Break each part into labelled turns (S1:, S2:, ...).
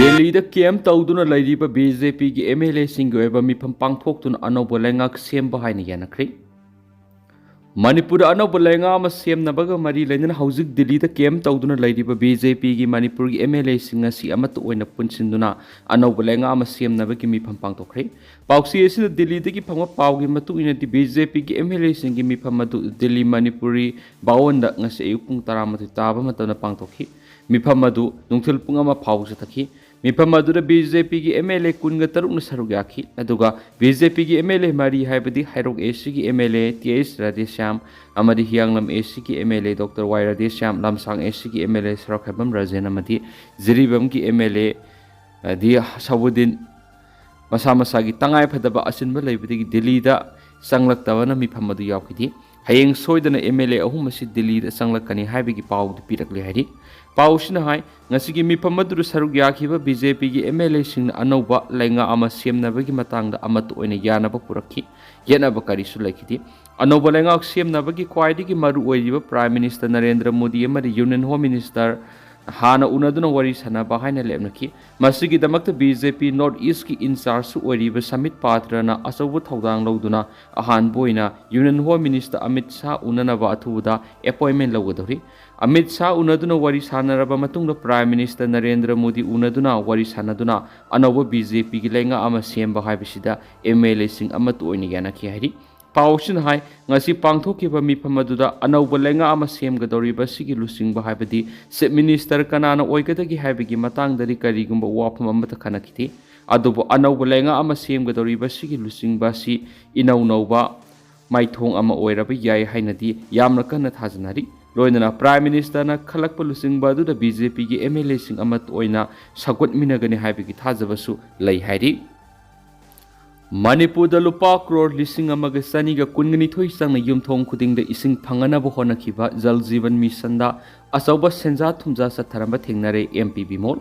S1: Delhi kem tawduna lairiba BJP ki MLA singi oiba mifam pangthoktuna Anouba leingak semba haina yanakri. Manipur Anouba leingak ama semnabaga mari lainana Haojik Delhi kem tawduna lairiba BJP ki Manipur ki MLA singa si amatu oina punsinduna Anouba leingak ama semnabagi mifam pangthokri. Pausi asina Delhi ki phangma paugi matu ina di BJP ki MLA singi mifam matu Delhi Manipuri bawanda ngasi ayuk pung 12 taba matana pangthokhi. Mifam madu nungthil pung ama phawsa thakhi. Mifam madura BJP ki MLA kunga taruk na saruk yaki aduga BJP ki MLA mari haibadi hairok AC ki MLA TS Radhesham amadi hianglam AC ki MLA Dr. Y Radhesham lamsang AC ki MLA Sarak Habam Rajan amadi Ziribam ki MLA di Sabudin masa-masa ki tangai phadaba asinba laibadi Delhi da sanglak tawana mifam madu yakiti hayeng soidana MLA ahum masi Delhi da sanglakani haibagi paw pirakle hari Pausina hai ngasi ki mifam maduru saruk yakiba BJP ki MLA sing Anouba leingak ama semnabagi matangda amatu oina yanaba purakhi yanaba karisu laikiti Anouba leingak semnabagi khwaidagi maru oiriba Prime Minister Narendra Modi amari Union Home Minister Hana unaduna wari sanaba haina lepnaki masigi damakta BJP North East ki in-charge su oiriba Samit Patra na asawu thaudang lawduna ahan boina Union Home Minister Amit Shah unanaba athuda appointment lawgadori Amit Shah unaduna wari sanaraba matungda Prime Minister Narendra Modi unaduna wari sanaduna Anouba BJP ki leingak ama semba haibisida MLA sing amatu oina yanaki hari Pausin hai ngasi pangthokiba mifam aduda Anouba leingak ama semgadoriba sigi lusingba haibadi Chief Minister kanana oigadagi haibagi matangdari karigumba wafam amata khanakiti adubu Anouba leingak ama semgadoriba sigi lusingba si inaunauba maithong ama oiraba yai hainadi yamna kana thajanari loinana Prime Minister na khalakpa lusingba aduda BJP ki MLA sing amat oina sagot minagani haibagi thajabasu lei hairi Manipur da lupa crore lising amaga saniga kungani thoi sangna yumthong khudingda ising phanganaba honakiba Jal Jeevan Mission da asauba senja thumja satharamba thengnare MP Bimol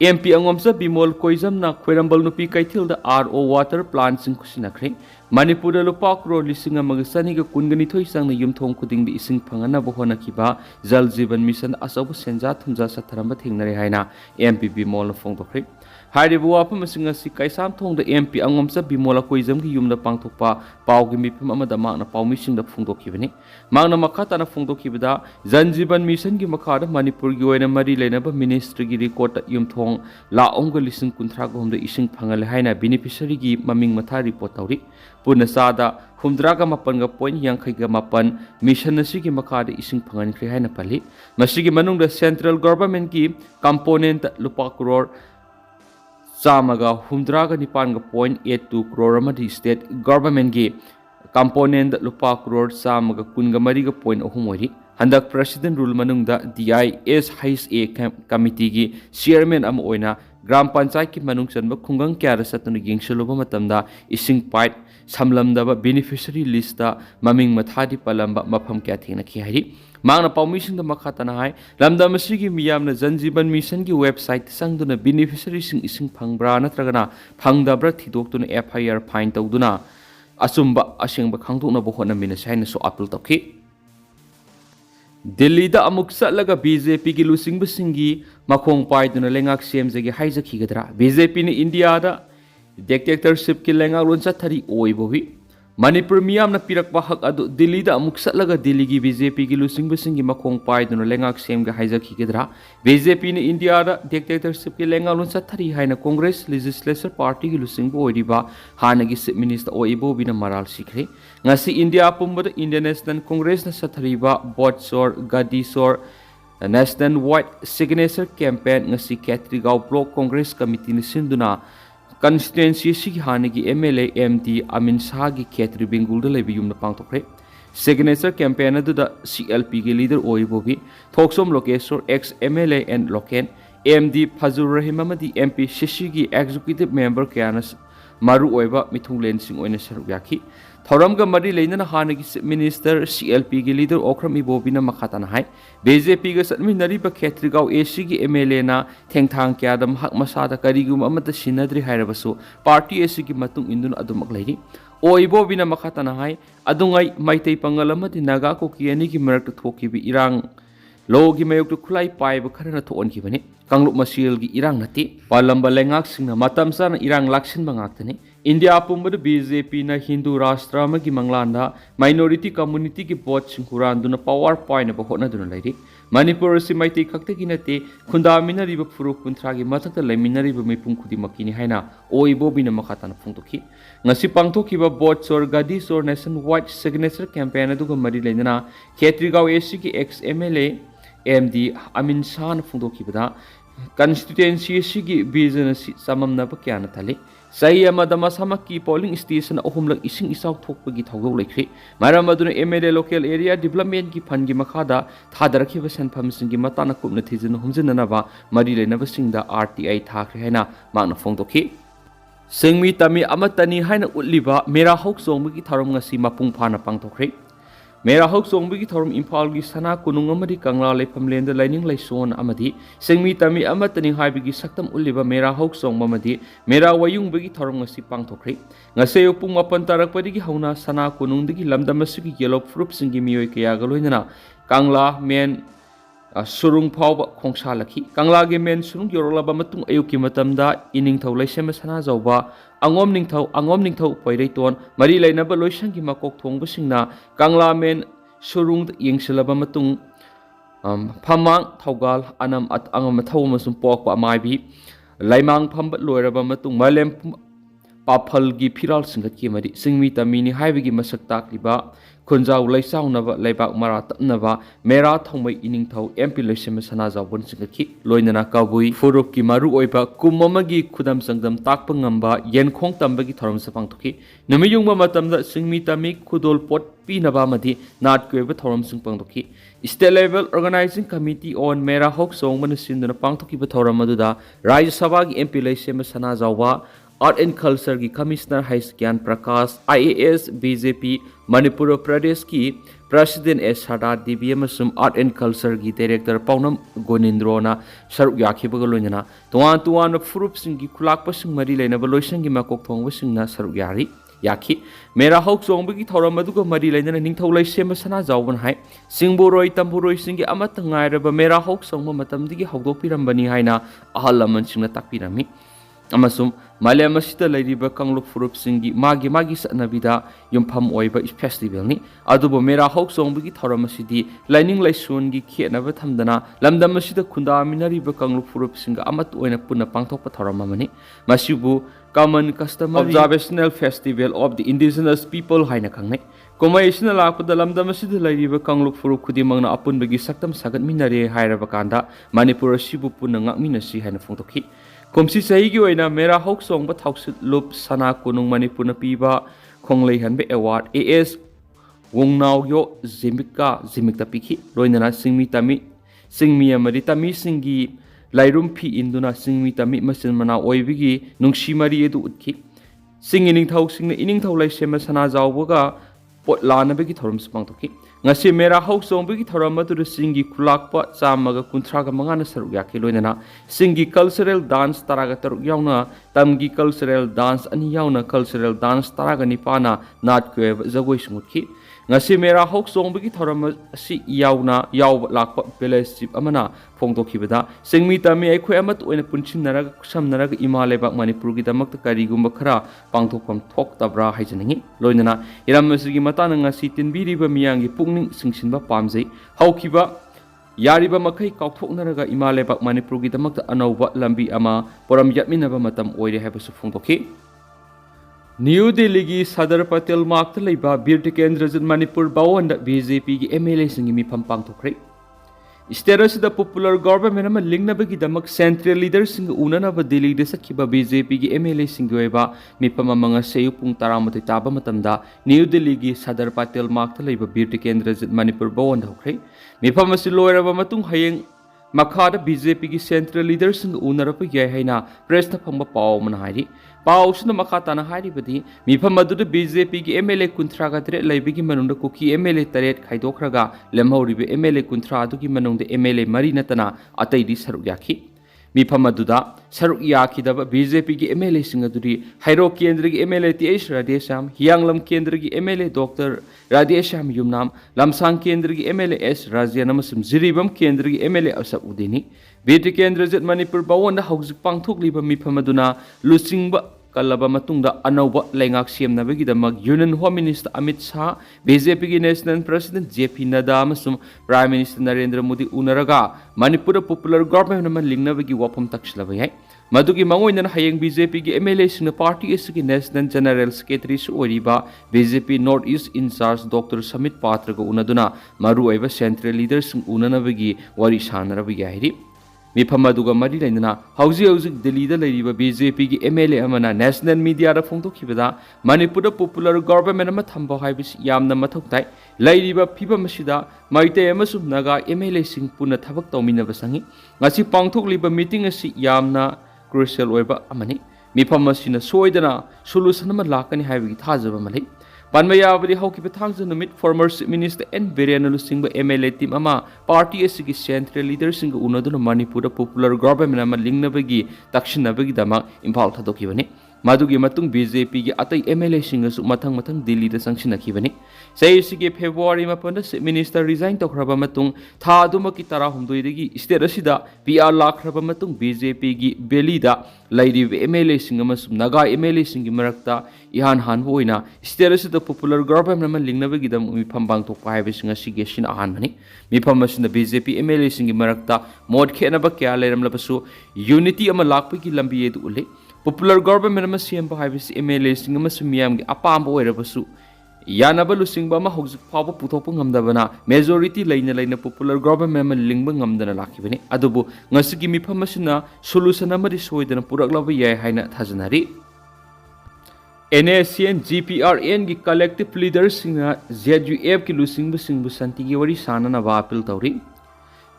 S1: MP angomsa Bimol koizamna khoirambal nupi kaithil da RO water plant sing khusinakre Manipur da lupa crore lising amaga saniga kungani thoi sangna yumthong khudingda ising phanganaba honakiba Jal Jeevan Mission asauba senja thumja satharamba thengnare haina MP Bimol phongdokre Haribu wafam asingasi kaisam thongda MP angomsa Bimola koizam ki yumda pangthokpa pawgi mifam amada magna pawmisingda phungdokhibani magna makhatana phungdokhibada Jal Jeevan Mission gi makhada Manipur gi oina mari leinaba ministry gi record yumthong laongga lising kunthra gomda ising phangale haina beneficiary gi maming matha report tawri puna sada humdraga mapan ga point yangkhai ga mapan mission asigi makhada ising phangan khri haina pali masigi manungda central government gi component lupa crore Samaga humdraga nipan ga 0.82 crore amadi state government gi component lupa crore samaga kunga mari ga 0.3 ori handak president rule manungda DISHA committee gi chairman am oina gram panchayat ki manung chanba khungang kyara satunu yengseloba matamda ising pipe samlamdaba beneficiary list da maming mathadi palamba mafam kya thina ki hari Mangna pawmising da makhatana hai lamda masigi miyamna Jal Jeevan Mission ki website sangduna beneficiary sing ising phangbra natragana phangdabra thidoktuna FIR fine tawduna asumba asengba khangdokna bo hona mina saina so appeal tawki Delhi da amuk satlaga BJP ki lusingba singi makhong paiduna leingak semjegi haijakhigadra BJP ni India da dictatorship ki leingak lonsa thari oibobi Manipur miyamna pirakba hak adu Delhi da amuk satlaga Delhi gi BJP gi lusingba singi makhong paiduna leingak semga haijakhigadra BJP ni India da dictatorship ki leingak lonsa thari haina Congress legislature party gi lusingba oiriba hanagi Chief Minister Ibobi na maral sikre ngasi India pumbada Indian National Congress na sathariba botsor gadisor national wide signature campaign ngasi Katrigao block Congress committee ni sinduna constituency si hanagi MLA MD Amin Shah gi Khetri Bengal da lebi yumna pangtokre signature campaign adu da CLP gi leader oibobi thoksom lokesor ex MLA and loken MD Fazur Rahim amadi MP Shishi gi executive member kyanas maru oiba mithunglen sing oina saruk yaki thoram ga mari leina hana gi minister CLP gi leader okram Ibobi na makhatana hai BJP ga satmi nari ba khetrigau AC gi MLA na thengthang kya dam hak masada karigum amata sinadri hairabasu party AC gi matung indun adumak leiri o Ibobi na makhatana hai adungai maitei pangal amati naga ko ki ani gi marak thoki bi irang logi mayok tu khulai pai ba kharana thon ki bani kangluk masil gi irang nati palamba lengak singna matam san irang laksin bangak tani India pumbada BJP na Hindu Rashtra ma gi manglanda minority community gi vote sing huran duna power point ba hotna duna lairi Manipur si maitei khakte gi nate khunda minari ba furu kunthra gi mathakta leminari ba mipum khudi makini haina o Ibobi na makhatana phungtoki ngasi pangthoki ba vote sor gadi sor nationwide signature campaign adu ga mari leina Khetrigau AC gi ex MLA MD Amin Shan phungtoki bada constituency si gi business samam na ba kyana thali Sai amada masamaki polling station ahumlak ising isaw thokpagi thawdok lekhri maram aduna MLA local area development gi fund gi makhada thadarkhiba senpham sing gi matana kupna thijin humjinna ba mari leinaba singda RTI thakre haina makna phongdokhi singmi tami amatani haina utliba mera hok songbi gi tharom ngasi mapung phana pangthokri Mera hok songbi gi thorum Imphal gi sana kunung amadi kangla lepham lenda lining laison amadi singmi tami amatani haibi gi saktam uliba mera hok songba amadi mera wayung bi gi thorum ngasi pangthokri ngase upung mapan tarak padi gi hauna sana kunung digi lamdam asigi yellow fruit singi miyoi kaya galoinana kangla men surung phawba khongsa lakhi kangla ge men surung yorolaba matung ayuki matamda ining thau laisema sana zawba angom ningthau poireiton mari lainaba loisangi makok thongba singna kangla men surung yengsilaba matung phamang thaugal anam at angam thau masum pokpa maibi laimang phamba loiraba matung malem paphal gi phiral singat ki mari singmi tamini haibi gi masak takliba khunjau laisaunaba leibak mara tapnaba mera thongmai ining thau MP loisema sana zawbon singaki loinana kabui furuk ki maru oiba kumamagi khudam sangdam takpa ngamba yenkhong tambagi thorom sapang thoki namiyungma matamda singmi tami khudol pot pinaba madi nat kweba thorom sing pangdoki state level organizing committee on mera hok songman sinduna pangthoki ba thorom aduda rajya sabha gi MP loisema sana zawba Art and Culture की Commissioner Hais Gyan Prakash, IAS BJP Manipur Pradesh की President S Sardar DBM sum Art and Culture की Director Paunam Gonindro na saruk yakhi bagaloina tuan furup sing की khulak pasing mari leina baloisang की makok thong basing na saruk yari yakhi mera hok song bi thoram adu ko mari leina ningthau lai sem sana jawban hai singboroi tamboroi sing की amat ngai raba mera hok song ma matam digi hokdok pirambani haina ahal laman sing na takpirami amasum Malayam asita lairiba kangluk furup singi magi satnabida yumpham oiba festival ni adubo mera hok songbigi thoram asidi lining laisun gi khenaba thamdana lamdam asida khunda minariba kangluk furup singa amat oina punna pangthokpa thoram amani masibu common customary observational festival of the indigenous people haina khangnai Commission lakpada lamdam asida lairiba kangluk furup khudimangna apunbagi saktam sagat minare hairaba kanda Manipur sibu punna ngakminasi haina phongtokhi Komsi sahi gi oina mera hok song ba thausit lup sana kunung Manipur na piba khonglei hanbe award AS wongnau yo zimikta pikhi loinana singmi amari tami singi lairum phi induna singmi tami masin mana oibigi nungsi mari edu utkhi singining thau singna ining thau lai sema sana jawboga pot lana begi thorum spang thoki ngasi mera hok song begi thoram adu singi khulakpa chamaga kunthraga mangana saruk yakhi loinana singi cultural dance taraga taruk yauna tamgi cultural dance ani yauna cultural dance taraga nipana nat kwe jagoi smutki ngasi mera hok song begi thoram si yauna yaw lakpa village chip amana phongdokhibada singmi tami aikhoi amat oina punchin naraga kusam naraga imaleba Manipur gi damak karigumba khara pangthokpam thok tabra haijaningi loinana irammasigi matana ngasi tinbiriba miyangi pungning singsinba pamjai haukiba yariba makai kauthoknaraga imaleba Manipur gi damak Anouba lambi ama poram yatminaba matam oire haibasu phongdokhi New Delhi ki Sadar Patel Mark Laiba Birti Kendra Manipur Bawan BJP ki MLA singi mi pampang thokre Status the popular government ama lingnabagi damak central leaders sing unanaba Delhi de sakhiba BJP ki MLA singgoiba mi pamamanga seyu pung taramati taba matamda New Delhi ki Sadar Patel Mark Laiba Birti Kendra Manipur Bawan thokre mi pamasi loiraba matung hayeng Makada BJP ki central leaders ng unarapa yay hay na press na pang mapaw manahari. Paw sino makata na hari badi mifam maduda BJP ki MLA kuntra ka dire laibi ki manunda kuki MLA taret khaidokraga lemhauribe MLA kuntra adu ki manungde MLA mari natana atay di saruk yakhi. Mifam maduda saruk yakhidaba BJP ki MLA sing aduri Hairo Kendra ki MLA TH Radhesham Hianglam Kendra ki MLA Dr. Radhesham Yumnam Lamsang Kendra ki MLA S Razianam Ziribam Kendra ki MLA Asap Udini Beti Kendra Zet Manipur Bawanda Haojik Phrong2 liba mifam maduna lusingba kalaba matungda Anouba leingak siamnabagi damag Union Home Minister Amit Shah BJP ki National President JP Nadda amasum Prime Minister Narendra Modi unaraga Manipur Popular Government naman lingnabagi wapam takslaba yai madugi mangoy na hayang BJP ki MLA sing party is ki National General Secretary su oriba BJP North East in charge Dr. Samit Patra ko unaduna maru aiba central leaders unanabagi wari sanarabagi hairi mifam aduga mari lainana hauzik Delhi da laiba BJP ki MLA amana national media da phongdokhibada Manipur Popular Government ama thamba haibis yamna mathok tai laiba phibam asida maite amasum naga MLA sing puna thabak tawmina basangi ngasi pangthok liba meeting asi yamna crucial oiba amani mifam asina soidana solution ama lakani haibi thajaba malai Panmaya bari hauki pathangsa numit former minister N Biryanulu singba MLA team ama party asigi central leader sing unaduna Manipur Popular Government ama lingnabagi takshinabagi dama imphal thadokibani madugi matung BJP gi atai MLA singasu mathang Delhi da sangsinakibani sei sige February mapanda minister resign tokraba matung tha aduma ki tara humdoi degi state asida PR lakraba matung BJP gi Delhi da lairi MLA singama sum naga MLA singi marakta ihan hanbo ina state asida Popular Government ama lingnabagi dam mifam bangthokpa haibe singa sige sin ahan mani mifam asina BJP MLA singi marakta mod khenaba kya leiramlabasu unity ama lakpa ki lambi edu ule Popular Government ama siemba haibisi MLA sing ama sumiyam gi apamba oirabasu yanaba lusingba ama hojik phaba puthokpa ngamdabana majority laina Popular Government ama lingba ngamdana lakibani adubu ngasigi mifam asina solution ama ri soidana puraklaba yai haina thajanari NACN GPRN ki collective leaders singa ZUF ki lusingba singbu santi gi wari sanana ba appeal tawri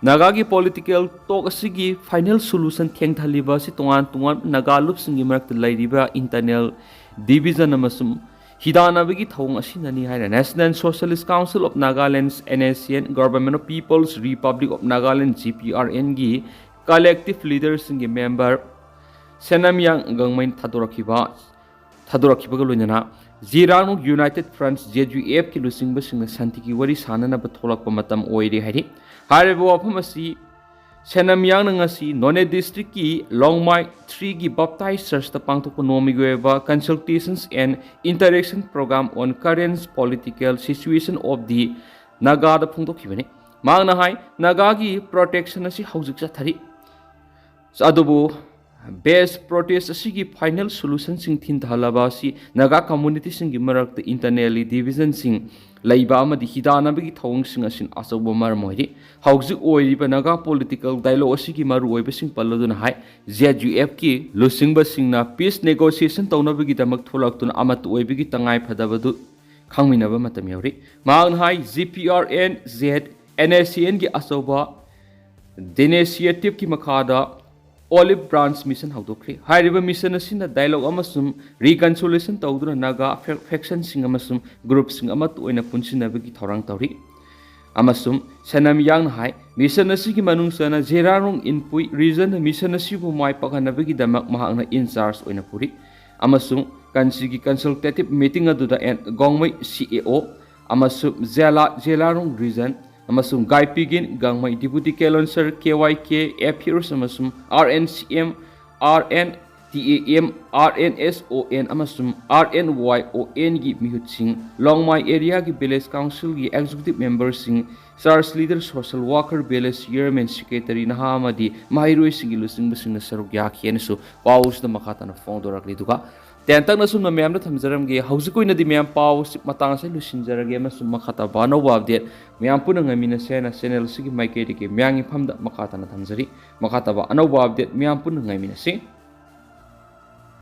S1: Naga ki political talk asigi final solution thengthaliba si tungan naga lup singi marak lairiba internal division amasum hidanabagi thong asinani haina National Socialist Council of Nagaland's NACN Government of People's Republic of Nagaland GPRN gi collective leaders singi member Senamyang gangmain thadorakiba loinana Zirano United Front ZUF ki lusingba singna santiki wari sanana ba tholakpa matam oire hari Haribo wafamasi Senamyang ngasi None District ki Longmai 3 ki baptized church ta pangthokpa nomigweba consultations and interaction program on current political situation of the Naga da phongdokhibani mangna hai Naga ki protection asi haujik chathari adubu best protest asigi final solution sing thin thalaba si Naga community sing gi marak internally division sing laiba amadi hidana bagi thong sing asin asobo mar moiri haujik oiriba Naga political dialogue asigi maru oiba sing palloduna hai ZUF ki lusingba singna peace negotiation tawna bagi damak tholaktuna amat oibigi tangai phadabadu khangminaba matam yauri mang hai GPRN Z NACN gi asoba initiative ki makada Olive Branch Mission haudokri hairiba mission asina dialogue amasum reconciliation tawduna Naga faction sing amasum group sing amat oina punsinabagi thorang tawri amasum Senamyang hai mission asigi manungsana Zerarong Inpui region mission asibu mai pakanabagi damak mahangna in charge oina puri amasum kansigi consultative meeting aduda and gongmai CAO amasum Zelarong region amasum Guy Pigin gangmai deputy Kelonser KYK appears amasum RNCM RNTAM RNSON amasum RNYON gi mihutsing Longmai area gi village council gi executive members sing church leader social worker village chairman secretary nahamadi mairoi sing lusing busing na saruk yakhian su paus na makata na phongdorakli duga Tentang nasum na miyam na thamjaram ge haujikoi na di miyam pau sip matang sa lusinjarage masum makata ba no update miyam puna ngamina sena channel sigi maike dike miyang ifamda makata na thamjari makata ba ano update miyam puna ngamina si